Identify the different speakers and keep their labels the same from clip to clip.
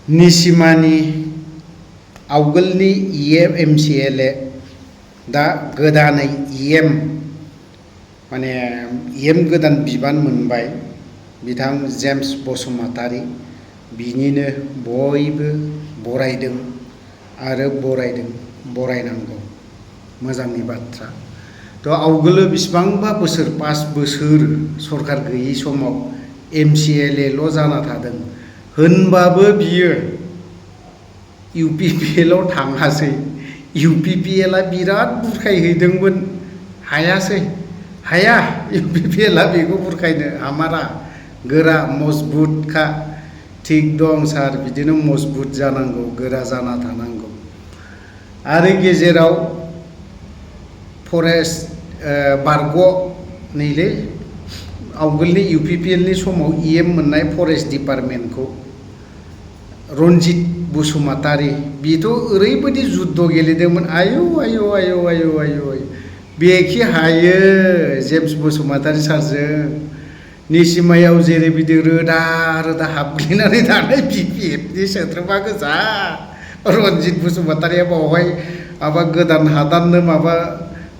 Speaker 1: निसिमानि आवगोलनि EM MCLA दा गोदानै इएम माने इएम गोदान बिबान मोनबाय बिथां जेम्स बसुमतारी बिनिनो बयबो बरायदों आरो बरायनांगौ मोजांनि बाथ्रा। तो आवगोलो बिसिबांबा बोसोर 5 बोसोर सरकार गैयि समाव एमसिएलएल' जाना थादों होनबाबो बियो इउपिपिएल थाङासै। इउपिपिएलआ बिराद बुरखायहैदोंमोन हायासै हाया इउपिपिएलआ बेखौ बुरखायनो हामारा गोरा मजबुतखा। थिग दं सार बिदिनो मजबुत जानांगौ गोरा जाना थानांगौ। आरो गेजेराव फरेस्ट बारग' नैलै आवगोलनि इउपिपिएलनि समाव इएम मोननाय फरेस्ट डिपार्टमेन्टखौ रन्जित बसुमतारी बेथ' ओरैबायदि जुद्ध गेलेदोंमोन आयौ आयौ आयौ आयौ आयौ बेखि हायो जेम्स बसुमतारी सारजों निसिमायाव जेरैबायदि रोदा रोदा हाबग्लिनानै थानाय बिपिएफनि सोद्रोमा गोजा रन्जित बसुमतारीया बावहाय माबा गोदान हादाननो माबा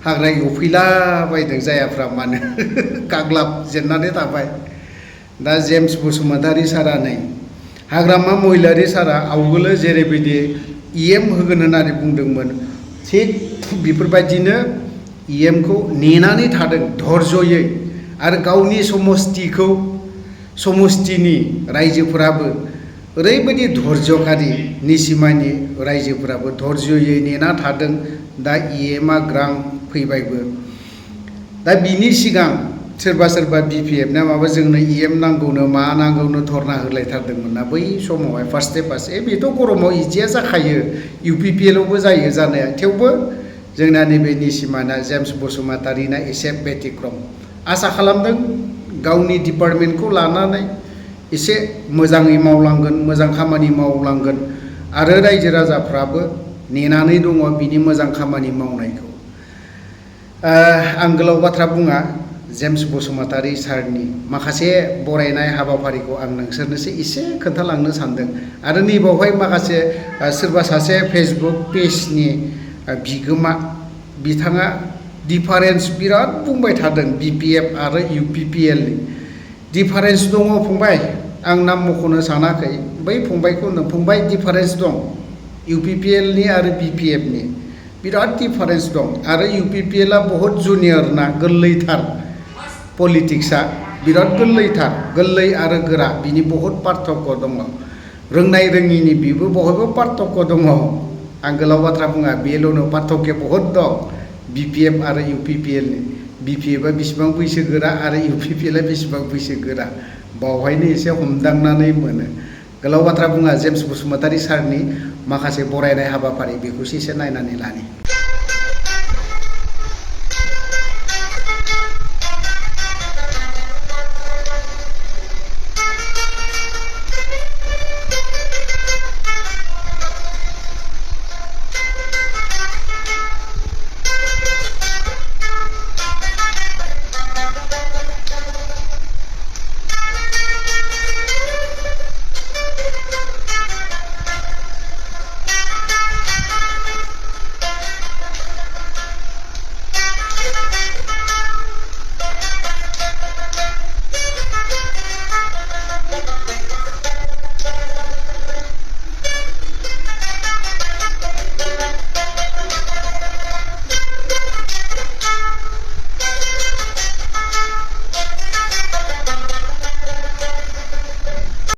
Speaker 1: हाग्रा एवफैला बायदों जायाफ्रा मानो गाग्लाब जेननानै थाबाय। दा जेम्स बसुमतारी सारा नै हाग्रामा महिलारी सारा आवगोलो जेरैबायदि इएम होगोन होननानै बुंदोंमोन थिग बेफोरबायदिनो इएमखौ नेनानै थादों धर्जयै आरो गावनि समस्तिनि रायजोफोराबो ओरैबायदि धर्जकारि निसिमानि रायजोफोराबो धर्जयै नेना थादों। दा इएमआ ग्रां फैबायबो। दा बिनि सिगां सोरबा बिपिएफना माबा जोंनो इएम नांगौनो मा नांगौनो धरना होलायथारदोंमोन ना बै समावहाय फार्स्टे बेथ' गरमाव इदिया जाखायो इउपिपिएलआवबो जायो जानाया। थेवबो जोंना नैबे निसिमाना जेम्स बसुमतारीना एसे बेतिक्रम आसा खालामदों गावनि डिपार्टमेन्टखौ लानानै एसे मोजाङै मावलांगोन मोजां खामानि मावलांगोन आरो रायजो राजाफ्राबो नेनानै दङ बिनि मोजां खामानि मावनायखौ। आं गोलाव बाथ्रा बुङा जेम्स बसुमतारी सारनि माखासे बरायनाय हाबाफारिखौ आं नोंसोरनोसो एसे खोन्थालांनो सानदों। आरो नैबावहाय माखासे सोरबा सासे फेसबुक पेजनि बिगोमा बिथाङा डिफारेन्स बिराद बुंबाय थादों बिपिएफ आरो इउपिपिएलनि डिफारेन्स दङ फंबाय आं नाम मख'नो सानाखै बै फंबायखौ फंबाय डिफारेन्स दं इउपिपिएलनि आरो बिपिएफनि बिराद डिफारेन्स दं। आरो इउपिपिएलआ बहुत जुनियर ना गोरलैथार पलिटिक्सआ बिराद गोरलै आरो गोरा बिनि बहुत पार्थक्य दङ रोंनाय रोङिनि बेबो बयबो पार्थक्य दङ। आं गोलाव बाथ्रा बुङा बेल'नो पार्थक्य बहुत दं बिपिएफ आरो इउपिपिएलनि। बिपिएफआ बेसेबां बैसो गोरा आरो इउपिपिएलआ बेसेबां बैसो गोरा बावहायनो एसे हमदांनानै मोनो। गोलाव बाथ्रा बुङा जेम्स बसुमतारी सारनि माखासे बरायनाय हाबाफारि बेखौसो एसे नायनानै लानि।